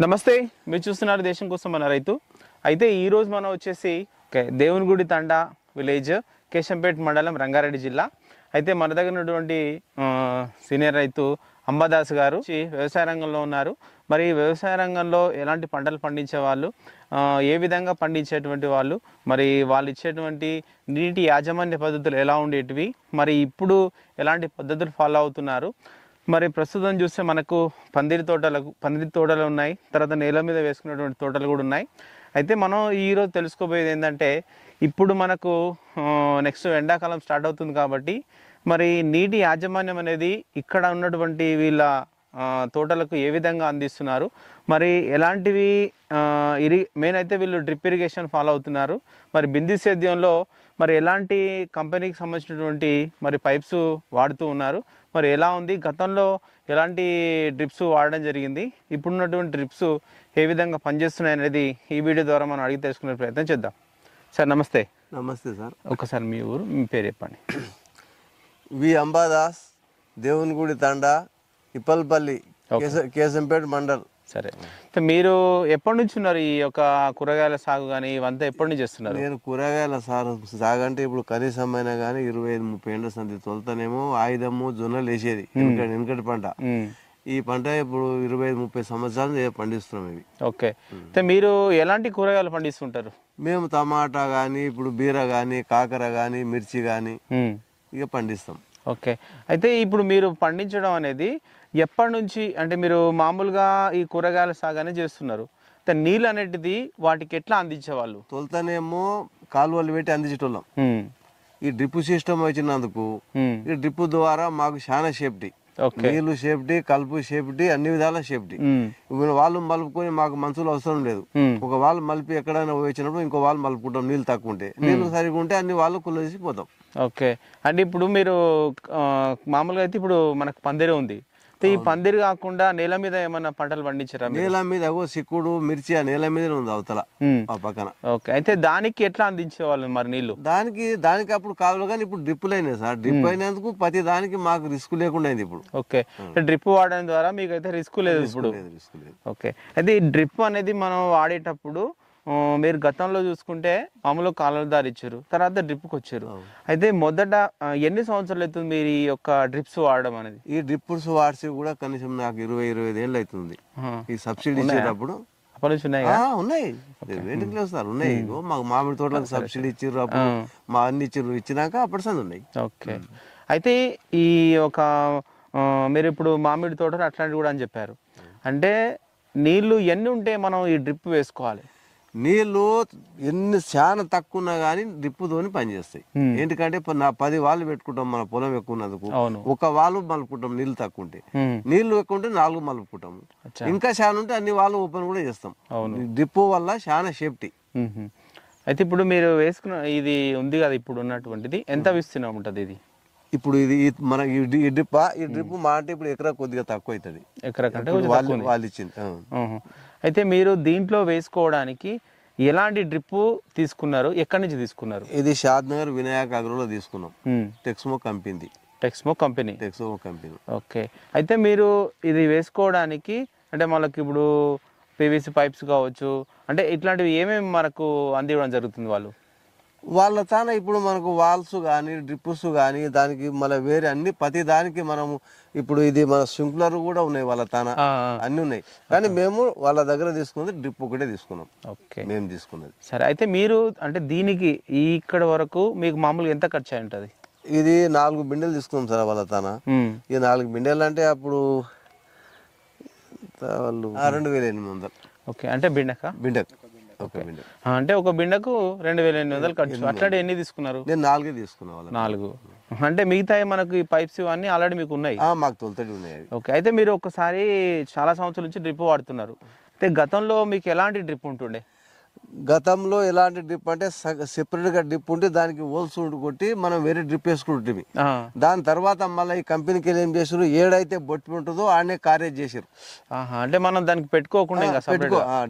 నమస్తే, మీరు చూస్తున్నారు దేశం కోసం మన రైతు. అయితే ఈరోజు మనం వచ్చేసి దేవునిగుడి తండా విలేజ్, కేశంపేట మండలం, రంగారెడ్డి జిల్లా. అయితే మన దగ్గర ఉన్నటువంటి సీనియర్ రైతు అంబాదాస్ గారు వ్యవసాయ రంగంలో ఉన్నారు. మరి వ్యవసాయ రంగంలో ఎలాంటి పంటలు పండించే వాళ్ళు, ఏ విధంగా పండించేటువంటి వాళ్ళు, మరి వాళ్ళు ఇచ్చేటువంటి నీటి యాజమాన్య పద్ధతులు ఎలా ఉండేటివి, మరి ఇప్పుడు ఎలాంటి పద్ధతులు ఫాలో అవుతున్నారు. మరి ప్రస్తుతం చూస్తే మనకు పందిరి తోటలు ఉన్నాయి, తర్వాత నేల మీద వేసుకున్నటువంటి తోటలు కూడా ఉన్నాయి. అయితే మనం ఈరోజు తెలుసుకోబోయేది ఏంటంటే, ఇప్పుడు మనకు నెక్స్ట్ ఎండాకాలం స్టార్ట్ అవుతుంది కాబట్టి మరి నీటి యాజమాన్యం అనేది ఇక్కడ ఉన్నటువంటి వీళ్ళ తోటలకు ఏ విధంగా అందిస్తున్నారు, మరి ఎలాంటివి మెయిన్ అయితే వీళ్ళు డ్రిప్ ఇరిగేషన్ ఫాలో అవుతున్నారు. మరి బిందు సేద్యంలో మరి ఎలాంటి కంపెనీకి సంబంధించినటువంటి మరి పైప్స్ వాడుతూ ఉన్నారు, మరి ఎలా ఉంది, గతంలో ఎలాంటి డ్రిప్స్ వాడడం జరిగింది, ఇప్పుడున్నటువంటి డ్రిప్స్ ఏ విధంగా పనిచేస్తున్నాయి అనేది ఈ వీడియో ద్వారా మనం అడిగి తెలుసుకునే ప్రయత్నం చేద్దాం. సార్ నమస్తే. నమస్తే సార్. ఒకసారి మీ ఊరు, మీ పేరు చెప్పండి. వి అంబాదాస్, దేవునిగుడి తండా, ఇప్పల్పల్లి, కేశంపేట మండల్. సరే, మీరు ఎప్పటి నుంచి ఉన్నారు ఈ యొక్క కూరగాయల సాగు కానీ ఇవంతా ఎప్పటి నుంచి చేస్తున్నారు? నేను కూరగాయల సాగు అంటే ఇప్పుడు కనీసమైన కానీ 25-30 ఏళ్ళ సంది తొలతనేమో ఆయుధము జొన్నలు వేసేది వెనుకటి పంట. ఈ పంట ఇప్పుడు 25-30 సంవత్సరాలు పండిస్తున్నాం ఇవి. ఓకే, మీరు ఎలాంటి కూరగాయలు పండిస్తుంటారు? మేము టమాటా కానీ, ఇప్పుడు బీర కానీ, కాకర కానీ, మిర్చి కానీ ఇక పండిస్తాం. ఓకే, అయితే ఇప్పుడు మీరు పండించడం అనేది ఎప్పటి నుంచి, అంటే మీరు మామూలుగా ఈ కూరగాయల సాగానే చేస్తున్నారు, నీళ్ళు అనేది వాటికి ఎట్లా అందించేవాళ్ళు? తొలతనేమో కాలువలు పెట్టి అందించేటోళ్ళం. ఈ డ్రిప్ సిస్టమ్ వచ్చినందుకు ఈ డ్రిప్ ద్వారా మాకు చాలా సేఫ్టీ, నీళ్లు సేఫ్టీ, కలుపు సేఫ్టీ, అన్ని విధాల సేఫ్టీ. వాళ్ళు మలుపుకొని మాకు మనుషులు అవసరం లేదు. ఒక వాళ్ళు మలిపి ఎక్కడైనా వచ్చినప్పుడు ఇంకో వాళ్ళు మలుపుకుంటాం. నీళ్ళు తక్కువ ఉంటే, నీళ్లు సరిగా ఉంటే అన్ని వాళ్ళు కుళ్ళేసి పోతాం. ఓకే, అంటే ఇప్పుడు మీరు మామూలుగా అయితే ఇప్పుడు మనకు పందిరి ఉంది, ఈ పందిరి కాకుండా నేల మీద ఏమన్నా పంటలు పండించారా? నేల మీద సిక్కుడు, మిర్చి ఆ నేల మీద ఉంది అవతల ఆ పక్కన. ఓకే, అయితే దానికి ఎట్లా అందించేవాళ్ళు మరి నీళ్లు? దానికి అప్పుడు కావాలి, కానీ ఇప్పుడు డ్రిప్పులు అయినాయి సార్. డ్రిప్ అయినందుకు ప్రతి దానికి మాకు రిస్క్ లేకుండా అయింది ఇప్పుడు. ఓకే, డ్రిప్ వాడడం ద్వారా మీకు అయితే రిస్క్ లేదు ఇప్పుడు. ఓకే, అయితే ఈ డ్రిప్ అనేది మనం వాడేటప్పుడు మీరు గతంలో చూసుకుంటే మామూలు కాలువల దారి ఇచ్చారు, తర్వాత డ్రిప్కి వచ్చారు. అయితే మొదట ఎన్ని సంవత్సరాలు అవుతుంది మీరు ఈ యొక్క డ్రిప్స్ వాడడం అనేది? ఈ డ్రిప్స్ వాడిసి కూడా కనీసం నాకు 20-25 ఏళ్ళు అవుతుంది. ఈ సబ్సిడీ ఇచ్చేటప్పుడు అప్పటి నుంచి ఉన్నాయి. వేటికి లేవు సార్, ఉన్నాయి. మాకు మామిడి తోటలకు సబ్సిడీ ఇచ్చారు, అప్పుడు మా అన్ని ఇచ్చినాక అప్పటి సంది ఉన్నాయి. ఓకే, అయితే ఈ ఒక మీరు ఇప్పుడు మామిడి తోటలు అట్లాంటివి కూడా అని చెప్పారు, అంటే నీళ్లు ఎన్ని ఉంటే మనం ఈ డ్రిప్ వేసుకోవాలి? నీళ్లు ఎన్ని చాలా తక్కువ ఉన్నా కానీ డ్రిప్పుతోని పనిచేస్తాయి. ఎందుకంటే 10 వాళ్ళు పెట్టుకుంటాం మన పొలం ఎక్కువ ఉన్నందుకు. ఒక వాళ్ళు మలుపుకుంటాం నీళ్లు తక్కువ ఉంటే, నీళ్లు ఎక్కువ ఉంటే 4 మలుపుకుంటాం, ఇంకా చాలా ఉంటే అన్ని వాళ్ళు ఓపెన్ కూడా చేస్తాం. డ్రిప్పు వల్ల చాలా సేఫ్టీ. అయితే ఇప్పుడు మీరు వేసుకున్న ఇది ఉంది కదా ఇప్పుడు ఉన్నటువంటిది, ఎంత విస్తీర్ణం ఉంటుంది ఇది? ఇప్పుడు ఇది మన ఈ డ్రిప్ మా అంటే ఇప్పుడు ఎకరా కొద్దిగా తక్కువ అవుతుంది, ఎకరా కంటే వాళ్ళు ఇచ్చింది. అయితే మీరు దీంట్లో వేసుకోవడానికి ఎలాంటి డ్రిప్ తీసుకున్నారు, ఎక్కడి నుంచి తీసుకున్నారు? ఇది షాద్నగర్ వినాయక్ అగ్రోలో తీసుకున్నాం, టెక్స్మో కంపెనీ. ఓకే, అయితే మీరు ఇది వేసుకోవడానికి అంటే మనకి ఇప్పుడు పీవీసీ పైప్స్ కావచ్చు, అంటే ఇట్లాంటివి ఏమేమి మనకు అందివ్వడం జరుగుతుంది వాళ్ళ తాన? ఇప్పుడు మనకు వాల్స్ కానీ, డ్రిప్స్ కానీ, దానికి మళ్ళీ వేరే అన్ని ప్రతి దానికి మనము ఇప్పుడు ఇది మన స్ప్రింక్లర్ కూడా ఉన్నాయి వాళ్ళ తాన, అన్ని ఉన్నాయి. కానీ మేము వాళ్ళ దగ్గర తీసుకున్నది డ్రిప్ ఒకటే తీసుకున్నాం. ఓకే, మేము తీసుకున్నది. సరే, అయితే మీరు అంటే దీనికి ఇక్కడ వరకు మీకు మామూలుగా ఎంత ఖర్చు అయి ఉంటుంది? ఇది 4 బిండెలు తీసుకున్నాం సార్ వాళ్ళ తాన. ఈ 4 బిండెలు అంటే అప్పుడు 2800. ఓకే, అంటే బిండకు అంటే ఒక బిండకు 2800 ఖర్చు. అట్లాంటి ఎన్ని తీసుకున్నారు? నేను 4 తీసుకున్నా. 4 అంటే మిగతా మనకు ఈ పైప్స్ ఇవన్నీ ఆల్రెడీ మీకు ఉన్నాయి? మాకు తొలతడి ఉన్నాయి. ఓకే, అయితే మీరు ఒకసారి చాలా సంవత్సరాల నుంచి డ్రిప్ వాడుతున్నారు, అయితే గతంలో మీకు ఎలాంటి డ్రిప్ ఉంటుండే? గతంలో ఎలాంటి డ్రిప్ అంటే సెపరేట్ గా డ్రిప్ ఉంటే దానికి హోల్స్ కొట్టి మనం వేరే డ్రిప్ వేసుకుంటుంది. దాని తర్వాత మళ్ళీ ఈ కంపెనీకి ఏం చేసారు, ఏడైతే బొట్టి ఉంటుందో ఆడనే కారేజ్ చేసారు. అంటే మనం దానికి పెట్టుకోకుండా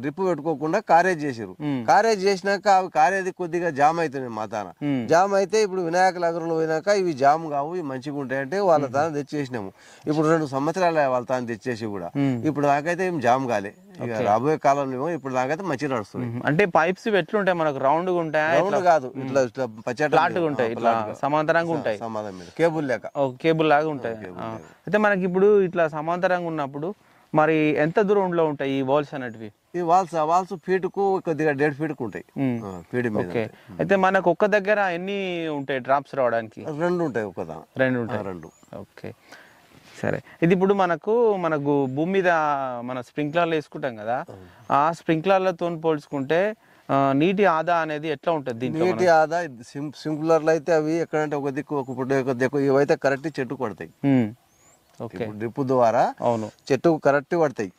డ్రిప్ పెట్టుకోకుండా కారేజ్ చేసారు. కారేజ్ చేసినాక అవి కారేజ్ కొద్దిగా జామ్ అవుతున్నాయి మా తాన. జామ్ అయితే ఇప్పుడు వినాయక నగరంలో పోయినాక ఇవి జామ్ కావు, ఇవి మంచిగా ఉంటాయంటే వాళ్ళ తాన తెచ్చేసినాము. ఇప్పుడు 2 సంవత్సరాలు వాళ్ళ తాను తెచ్చేసి కూడా ఇప్పుడు నాకైతే ఏం జామ్ కాలే. ఇక రాబోయే కాలంలో ఇప్పుడు దాకైతే మంచిగా నడుస్తుంది. అంటే పైప్స్ ఎట్లుంటాయి మనకు రౌండ్గా ఉంటాయి? రౌండ్ కాదు, ఇట్లా ఇట్లా ఫ్లాట్గా ఉంటాయి, ఇట్లా సమాంతరంగా ఉంటాయి, సమాధానం మీద కేబుల్ లేక కేబుల్ లాగా ఉంటాయి. అయితే మనకి ఇప్పుడు ఇట్లా సమాంతరంగా ఉన్నప్పుడు మరి ఎంత దూరంలో ఉంటాయి ఈ వాల్స్ అనేటివి? ఈ వాల్స్ ఫీట్కు కొద్దిగా 1.5 ఫీట్కు ఉంటాయి ఫీట్ మీద. అయితే మనకు ఒక్క దగ్గర ఎన్ని ఉంటాయి డ్రాప్స్ రావడానికి? 2 ఉంటాయి, ఒకదా 2 ఉంటాయి. 2. ఓకే, సరే. ఇది ఇప్పుడు మనకు భూమి మీద మన స్ప్రింక్లర్లు వేసుకుంటాం కదా, ఆ స్ప్రింక్లర్లతో పోల్చుకుంటే నీటి ఆదా అనేది ఎట్లా ఉంటుంది దీంట్లో? నీటి ఆదా సింపులర్లు అయితే అవి ఎక్కడంటే ఒక దిక్కు ఒక దిక్కు ఇవైతే కరెక్ట్ చెట్టు పడతాయి. డ్రిప్ ద్వారా అవును చెట్టుకు కరెక్ట్ పడతాయి.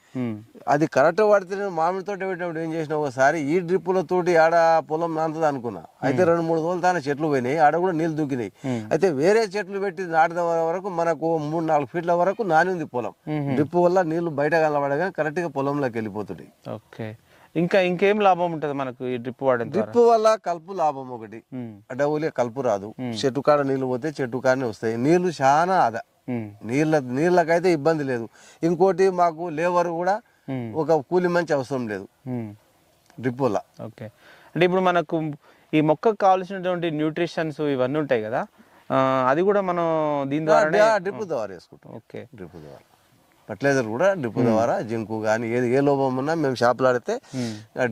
అది కరెక్ట్ పడితే నేను మామిడి తోట పెట్టినప్పుడు ఏం చేసిన, ఒకసారి ఈ డ్రిప్పులతోటి ఆడ పొలం నాటుతుంది అనుకున్నా. అయితే 2-3 రోజులు తానే చెట్లు పోయినాయి, ఆడ కూడా నీళ్ళు దూకినాయి. అయితే వేరే చెట్లు పెట్టి నాటుద వరకు మనకు 3-4 ఫీట్ల వరకు నాని ఉంది పొలం. డ్రిప్ వల్ల నీళ్లు బయట కలబడగా కరెక్ట్ గా పొలంలోకి వెళ్ళిపోతుంది. ఓకే, ఇంకేం లాభం ఉంటుంది మనకు ఈ డ్రిప్ వాడడం? డ్రిప్ వల్ల కలుపు లాభం ఒకటి, అడవులే కలుపు రాదు, చెట్టు కాడ నీళ్లు పోతే చెట్టు కాడనే వస్తాయి, నీళ్లు చాలా ఆదా. నీళ్ళకైతే ఇబ్బంది లేదు. ఇంకోటి మాకు లేబర్ కూడా ఒక కూలి మంచి అవసరం లేదు డ్రిప్ వల్ల. ఓకే, అంటే ఇప్పుడు మనకు ఈ మొక్కకు కావాల్సినటువంటి న్యూట్రిషన్స్ ఇవన్నీ ఉంటాయి కదా, అది కూడా మనం దీని ద్వారా డ్రిప్ ద్వారా వేసుకుంటాం. ఓకే, డ్రిప్ ద్వారా ఫర్టిలైజర్ కూడా డ్రిప్ ద్వారా, జింకు కానీ ఏ లోపం ఉన్నా మేము షాప్లో ఆడితే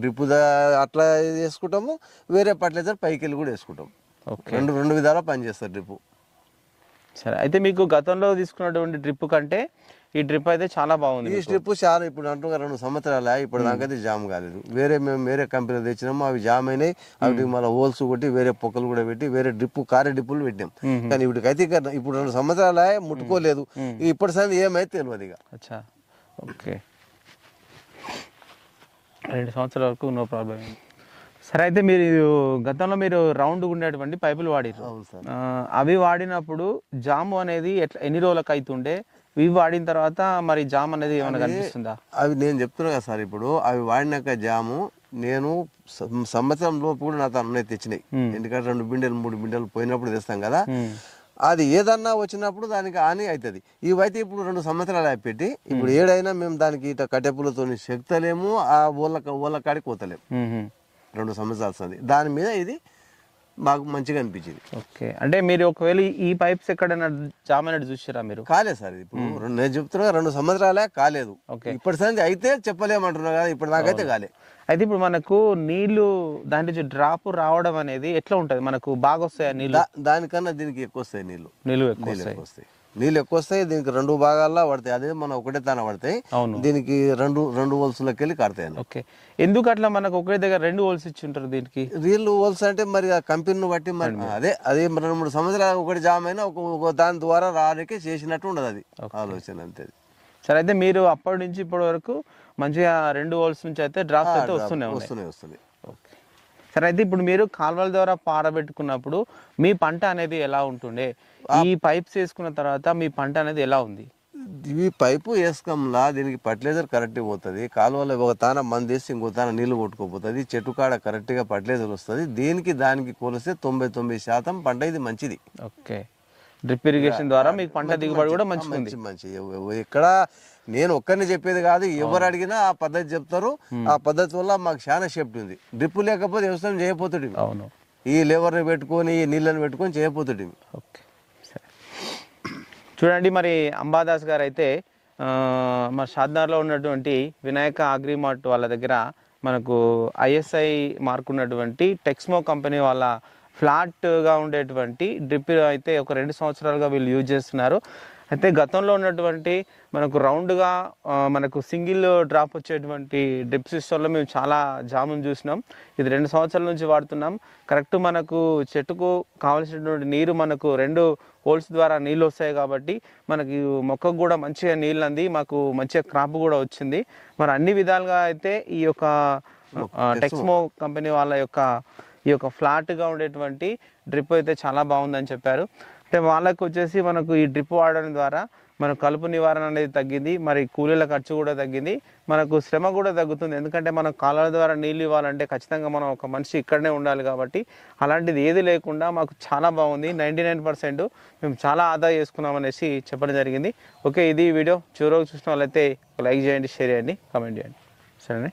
డ్రిప్ అట్లా వేసుకుంటాము. వేరే ఫర్టిలైజర్ పైకి వెళ్ళి కూడా వేసుకుంటాం. రెండు విధాలా పనిచేస్తారు డ్రిప్. సరే, అయితే మీకు గతంలో తీసుకున్నటువంటి డ్రిప్ కంటే ఈ డ్రిప్ అయితే చాలా బాగుంది. ఈ డ్రిప్ చాలా ఇప్పుడు అంటుగా 2 సంవత్సరాలు ఇప్పుడు దాకైతే జామ్ కాలేదు. మేము వేరే కంపెనీలు తెచ్చినాము, అవి జామ్ అయినాయి. అవి మళ్ళీ హోల్స్ కొట్టి వేరే పొక్కలు కూడా పెట్టి వేరే కారే డ్రిప్పులు పెట్టాం. కానీ ఇప్పటికైతే ఇప్పుడు 2 సంవత్సరాలు ముట్టుకోలేదు. ఇప్పటి సంది ఏమైతే తెలియదు ఇక. అచ్చా, ఓకే, 2 సంవత్సరాల వరకు నో ప్రాబ్లం. సరే, అయితే గతంలో మీరు రౌండ్ ఉండేటువంటి పైపులు వాడారు. అవి వాడినప్పుడు జాము అనేది ఎన్ని రోజులకు అవుతుండే? ఇవి వాడిన తర్వాత మరి జామ్ అనేది ఏమైనా కనిపిస్తుందా? అవి నేను చెప్తున్నా కదా సార్, ఇప్పుడు అవి వాడినాక జాము నేను సంవత్సరం లోపు కూడా నాతో అన్నయ్య తెచ్చినాయి. ఎందుకంటే 2 బిండెలు 3 బిండెలు పోయినప్పుడు తెస్తాం కదా, అది ఏదన్నా వచ్చినప్పుడు దానికి హాని అవుతుంది. ఇవైతే ఇప్పుడు 2 సంవత్సరాలు పెట్టి ఇప్పుడు ఏడైనా మేము దానికి ఇట్లా కట్టెపులతో చెక్తలేము, ఆ ఓళ్ళ కాడికి పోతలేము. 2 సంవత్సరాలు దాని మీద ఇది మాకు మంచిగా అనిపించింది. ఓకే, అంటే మీరు ఒకవేళ ఈ పైప్స్ ఎక్కడైనా జామ్ అనేది చూసారా మీరు? కాలేదు సార్, ఇప్పుడు నేను చెప్తున్నా 2 సంవత్సరాలే కాలేదు. ఇప్పటి సంది అయితే చెప్పలేమంటున్నా కదా, ఇప్పుడు నాకైతే కాలే. అయితే ఇప్పుడు మనకు నీళ్లు దాని నుంచి డ్రాప్ రావడం అనేది ఎట్లా ఉంటది? మనకు బాగా వస్తాయి నీళ్ళు? దానికన్నా దీనికి ఎక్కువ వస్తాయి నీళ్ళు ఎక్కువ వస్తాయి. నీళ్ళు ఎక్కువ వస్తాయి. దీనికి 2 భాగాల్లో పడతాయి. అదే మనం ఒకటే తాన పడతాయి. దీనికి 2 హోల్స్లోకి వెళ్ళి కడతాయి. ఓకే, ఎందుకు అట్లా మనకు ఒకే దగ్గర 2 హోల్స్ ఇచ్చి ఉంటారు దీనికి? 2 హోల్స్ అంటే మరి ఆ కంపెనీని బట్టి మరి అదే 2-3 సంవత్సరాలు ఒకటి జామ్ అయినా ఒక దాని ద్వారా రానికి చేసినట్టు ఉండదు, అది ఆలోచన అంతే. సరే, అయితే మీరు అప్పటి నుంచి ఇప్పటి వరకు మంచిగా 2 హోల్స్ నుంచి అయితే డ్రాప్స్ అయితే వస్తున్నాయి. ఓకే, సరే, అయితే ఇప్పుడు మీరు కాలువల ద్వారా పారబెట్టుకున్నప్పుడు మీ పంట అనేది ఎలా ఉంటుండే? ఈ పైప్స్ వేసుకున్న తర్వాత మీ పంట అనేది ఎలా ఉంది? ఈ పైపు వేసుకోంలా దీనికి ఫర్టిలైజర్ కరెక్ట్ పోతుంది. కాలువలో ఒక తాన మంది వేసి ఇంకో తాన నీళ్లు కొట్టుకోపోతుంది. చెట్టు కాడ కరెక్ట్గా ఫర్టిలైజర్ వస్తుంది. దానికి కొలిస్తే 99% పంట ఇది మంచిది. ఓకే, డ్రిప్ ఇరిగేషన్ ద్వారా మీకు పంట దిగుబడి కూడా మంచి. ఇక్కడ నేను ఒక్కరిని చెప్పేది కాదు, ఎవరు అడిగినా ఆ పద్ధతి చెప్తారు. ఆ పద్ధతి వల్ల మాకు చాలా సేఫ్టీ ఉంది. డ్రిప్ లేకపోతే వ్యవసాయం చేయబోతుంది. అవును, ఈ లేబర్ని పెట్టుకొని ఈ నీళ్ళని పెట్టుకొని చేయబోతుంది. ఓకే, చూడండి, మరి అంబాదాస్ గారు అయితే మన షాద్నగర్లో ఉన్నటువంటి వినాయక అగ్రిమార్ట్ వాళ్ళ దగ్గర మనకు ISI మార్క్ ఉన్నటువంటి టెక్స్మో కంపెనీ వాళ్ళ ఫ్లాట్గా ఉండేటువంటి డ్రిప్ అయితే ఒక 2 సంవత్సరాలుగా వీళ్ళు యూజ్ చేస్తున్నారు. అయితే గతంలో ఉన్నటువంటి మనకు రౌండ్గా మనకు సింగిల్ డ్రాప్ వచ్చేటువంటి డ్రిప్ సిస్టంలో మేము చాలా జామును చూసినాం. ఇది 2 సంవత్సరాల నుంచి వాడుతున్నాం. కరెక్ట్ మనకు చెట్టుకు కావాల్సినటువంటి నీరు మనకు 2 హోల్స్ ద్వారా నీళ్ళు వస్తాయి కాబట్టి మనకి మొక్కకు కూడా మంచిగా నీళ్ళు అంది, మాకు మంచిగా క్రాప్ కూడా వచ్చింది. మరి అన్ని విధాలుగా అయితే ఈ యొక్క టెక్స్మో కంపెనీ వాళ్ళ ఈ యొక్క ఫ్లాట్గా ఉండేటువంటి డ్రిప్ అయితే చాలా బాగుందని చెప్పారు. అంటే వాళ్ళకు వచ్చేసి మనకు ఈ డ్రిప్ వాడడం ద్వారా మనకు కలుపు నివారణ అనేది తగ్గింది, మరి కూలీల ఖర్చు కూడా తగ్గింది, మనకు శ్రమ కూడా తగ్గుతుంది. ఎందుకంటే మనం కాలువల ద్వారా నీళ్ళు ఇవ్వాలంటే ఖచ్చితంగా మనం ఒక మనిషి ఇక్కడనే ఉండాలి కాబట్టి అలాంటిది ఏది లేకుండా మాకు చాలా బాగుంది. 99% మేము చాలా ఆదా చేసుకున్నాం అనేసి చెప్పడం జరిగింది. ఓకే, ఇది వీడియో చివరికి చూసిన వాళ్ళైతే లైక్ చేయండి, షేర్ చేయండి, కామెంట్ చేయండి. సరే